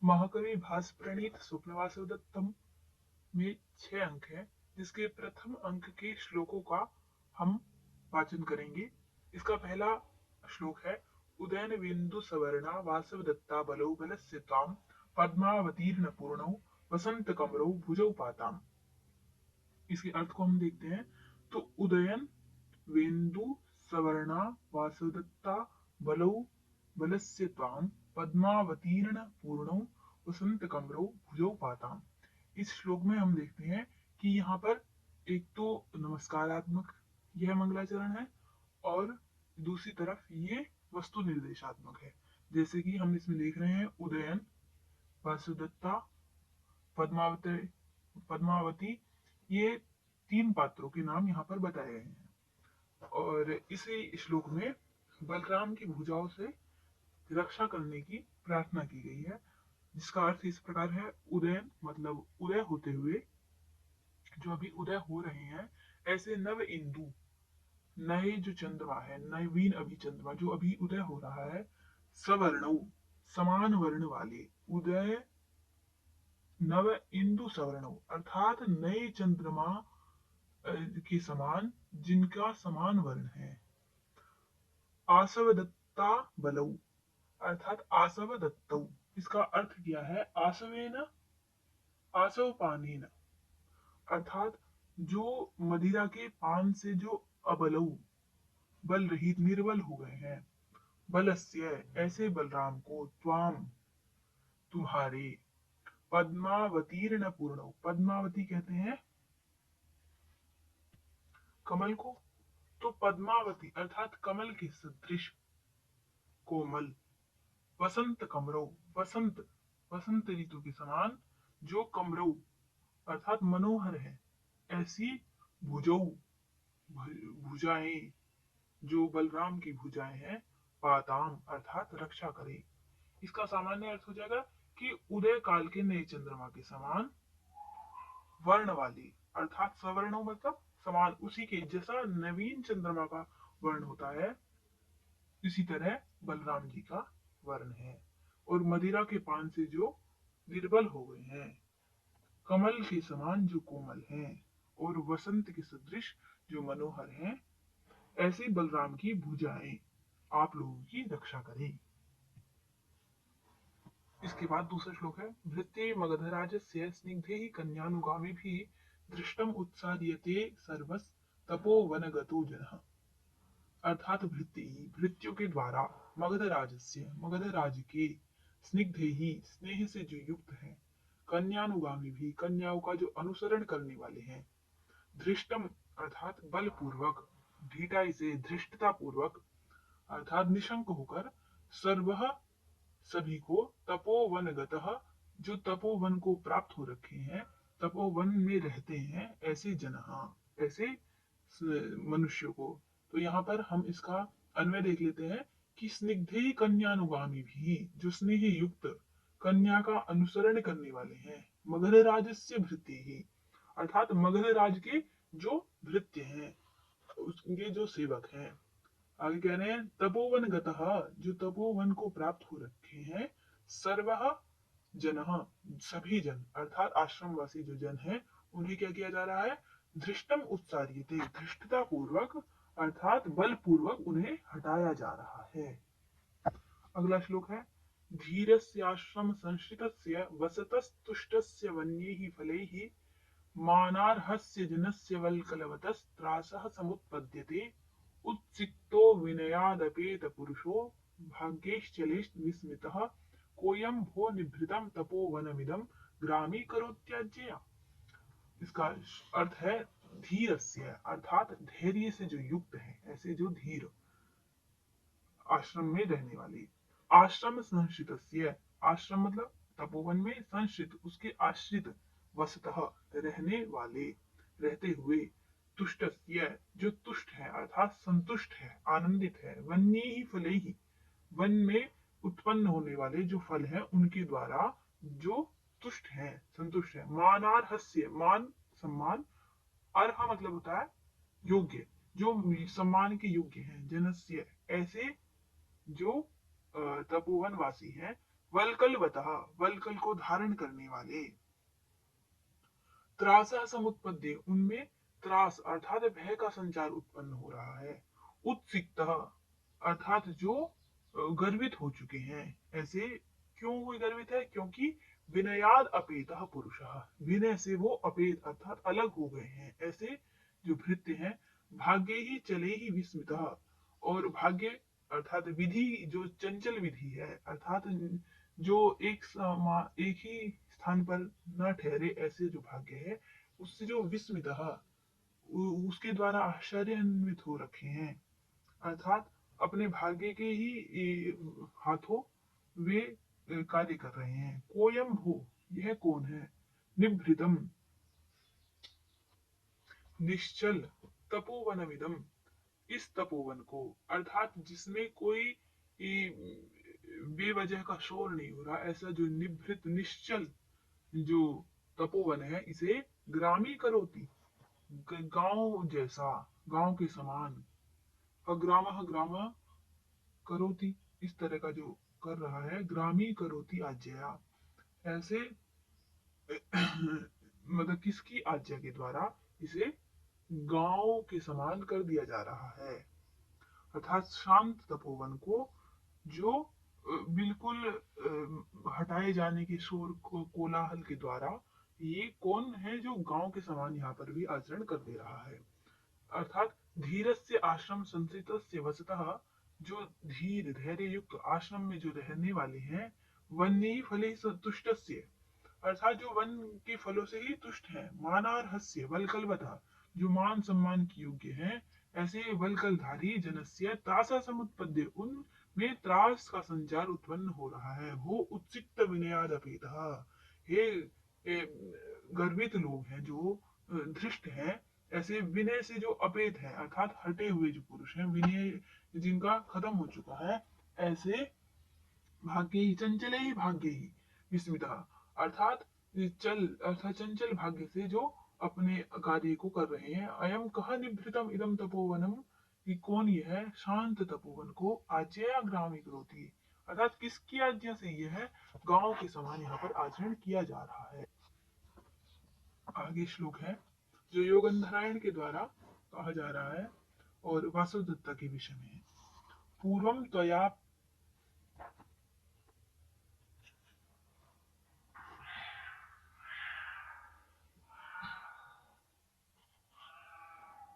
महाकवि भास प्रणीत स्वप्नवासव दत्तम में 6 अंक है, जिसके प्रथम अंक के श्लोकों का हम वाचन करेंगे। इसका पहला श्लोक है, उदयन बिंदु सवर्णा वासव दत्ता बलौ बलस्य त्वां पद्मावतीर्न पूर्णौ वसंत कमरौ भुजौ पाताम। इसके अर्थ को हम देखते हैं। तो उदयन वेन्दु सवर्णा वासवदत्ता बलौ बलस्य त्वां पद्मावतीर्न पूर्णौ वसंत कमरौ भुजौ पाताम। इस श्लोक में हम देखते हैं कि यहाँ पर एक तो नमस्कारात्मक यह मंगलाचरण है, और दूसरी तरफ ये वस्तु निर्देशात्मक है। जैसे कि हम इसमें देख रहे हैं, उदयन, वासुदत्ता, पद्मावती पद्मावती, ये 3 पात्रों के नाम यहाँ पर बताए गए हैं। और इसी श्लोक में बलराम की भुजाओं से रक्षा करने की प्रार्थना की गई है, जिसका अर्थ इस प्रकार है। उदयन मतलब उदय होते हुए, जो अभी उदय हो रहे हैं, ऐसे नव इंदु, नए जो चंद्रमा है, नवीन अभी चंद्रमा जो अभी उदय हो रहा है, सवर्ण, समान वर्ण वाले, उदय नव इंदु सवर्ण अर्थात नए चंद्रमा के समान, जिनका समान वर्ण है। आसवदत्ता बलौ अर्थात आसव दत्तौ, इसका अर्थ क्या है? आसवेन, आसव पानेन अर्थात जो मदिरा के पान से जो अबलौ, बल रहित, निर्बल हो गए हैं, बलस्य ऐसे बलराम को, त्वाम तुम्हारे, पद्मावतीर्न पूर्ण, पद्मावती कहते हैं कमल को, तो पद्मावती अर्थात कमल के सदृश, कोमल, वसंत कमरौ, वसंत, वसंत ऋतु के समान, जो कमरौ अर्थात मनोहर है, ऐसी भुजौ, भुजाएं, जो बलराम की भुजाएं हैं, पाताम अर्थात रक्षा करे। इसका सामान्य अर्थ हो जाएगा कि उदय काल के नए चंद्रमा के समान वर्ण वाली, अर्थात सवर्णों मतलब समान, उसी के जैसा नवीन चंद्रमा का वर्ण होता है, इसी तरह बलराम जी का वर्ण है। और मदिरा के पान से जो निर्बल हो गए हैं, कमल के समान जो कोमल हैं, और वसंत के सदृश जो मनोहर हैं, ऐसे बलराम की भुजाएं आप लोगों की रक्षा करें। इसके बाद दूसरा श्लोक है, भृत्ये मगधराजस्य स्निग्धे कन्यानुगामिभिः दृष्टम उत्सार्यते सर्वस तपोवनगतो जनः। अर्थात भृत्य, भृत्यों के द्वारा, मगधराजस्य मगधराज के, स्निग्धे ही स्नेह से जो युक्त है, कन्यानुगामी भी कन्याओं का जो अनुसरण करने वाले हैं, धृष्टम अर्थात बलपूर्वक, ढीठाई से, धृष्टता पूर्वक अर्थात निशंक होकर, सर्व सभी को, तपोवनगतः जो तपोवन को प्राप्त हो रखे हैं, तपोवन में रहते हैं, ऐसे जनहा, ऐसे मनुष्य को। तो यहाँ पर हम इसका अन्वय देख लेते हैं कि स्निग्धे कन्यानुगामी भी, जो स्नेह युक्त कन्या का अनुसरण करने वाले हैं, मगध राजस्य भृत्य ही अर्थात मगध राज के जो भृत्य हैं, उसके जो सेवक हैं। आगे कह रहे हैं, तपोवन गतः जो तपोवन को प्राप्त हो रखे हैं, सर्व जन, सभी जन अर्थात आश्रमवासी जो जन है, उन्हें क्या किया जा रहा है? धृष्टम उत्सार्यते, धृष्टता पूर्वक अर्थात बल पूर्वक उन्हें हटाया जा रहा है। अगला श्लोक है, धीरस्याश्रम संश्रितस्य वसतस्तुष्टस्य वन्यैः फलैः मानार्हस्य जनस्य वल्कलवतस्त्रासः समुत्पद्यते उत्सिक्तो विनयादपेत पुरुषो भाग्यैश्चलेष्ट विस्मितः कोयम भो निभृतं तपोवनमिदं ग्रामीकरोत्याज्यया। इसका अर्थ है, धीरस्य अर्थात धैर्य से जो युक्त है, ऐसे जो धीर आश्रम में रहने वाली, आश्रम संश्रित, आश्रम मतलब तपोवन में, संश्रित उसके आश्रित, वसतः रहने वाले, रहते हुए, तुष्ट जो तुष्ट है अर्थात संतुष्ट है, आनंदित है, वन्य ही फले ही वन में उत्पन्न होने वाले जो फल है, उनके द्वारा जो तुष्ट है, संतुष्ट है। मानार्हस्य, मान सम्मान, अर्ह मतलब होता है योग्य, जो सम्मान के योग्य हैं, जनस्य ऐसे जो तपोवन वासी हैं, वल्कलवतः, वल्कल को धारण करने वाले। त्रासा समुत्पद्य, उनमें त्रास अर्थात भय का संचार उत्पन्न हो रहा है। उत्सिक्त अर्थात जो गर्वित हो चुके हैं। ऐसे क्यों कोई गर्वित है? क्योंकि विनयाद अपेत पुरुष, विनय से वो अपेत अर्थात अलग हो गए हैं। ऐसे जो भृत्य हैं, भाग्य ही चले ही विस्मित, और भाग्य अर्थात विधि, जो चंचल विधि है अर्थात जो एक ही स्थान पर न ठहरे, ऐसे जो भाग्य है उससे जो विस्मित, उसके द्वारा आश्चर्यान्वित हो रखे हैं। अर्थात अपने भाग्य के ही हाथों वे कार्य कर रहे हैं। कोयम भू, यह कौन है? निभृतम, निश्चल, तपोवनमिदम, इस तपोवन को, अर्थात जिसमें कोई बेवजह का शोर नहीं हो रहा, ऐसा जो निभृत निश्चल जो तपोवन है, इसे ग्रामी करोति, गांव जैसा, गांव के समान, अग्राम ग्राम करोति, इस तरह का जो कर रहा है, ग्रामी करोति आज्ञया, ऐसे मतलब किसकी आज्ञा के द्वारा इसे गांव के समान कर दिया जा रहा है। अर्थात शांत तपोवन को जो बिल्कुल हटाए जाने के शोर को कोलाहल के द्वारा, ये कौन है जो गांव के समान यहाँ पर भी आचरण कर दे रहा है? अर्थात धीरस्य आश्रम संस्थितस्य वसतः, जो धीर धैर्य युक्त आश्रम में जो रहने वाले हैं, वन्य फले तुष्टस्य, अर्थात जो वन के फलों से ही तुष्ट है। मानार्हस्य वल्कलवतः, जो मान सम्मान की योग्य है, ऐसे वल्कलधारी जनस्य त्रासा समुत्पद्य, उन में त्रास का संचार उत्पन्न हो रहा है। वो उत्सिक्त विनयादपेतः, हे गर्वित लोग हैं जो धृष्ट हैं, ऐसे विनय से जो अपेत है अर्थात हटे हुए जो पुरुष हैं, विनय जिनका खत्म हो चुका है, ऐसे भाग्य ही चंचले ही भाग्य ही विस्मिता, अर्थात चल अर्थात चंचल भाग्य से जो अपने कार्य को कर रहे हैं। अयम कह निभृतम इदम तपोवनम, कि कौन यह शांत तपोवन को आज्ञया ग्रामी करोति, अर्थात किसकी आज्ञा से यह गांव के समान यहाँ पर आचरण किया जा रहा है। आगे श्लोक है जो योगंधरायण के द्वारा कहा जा रहा है और वासुदत्ता के विषय में है। पूर्वम त्वया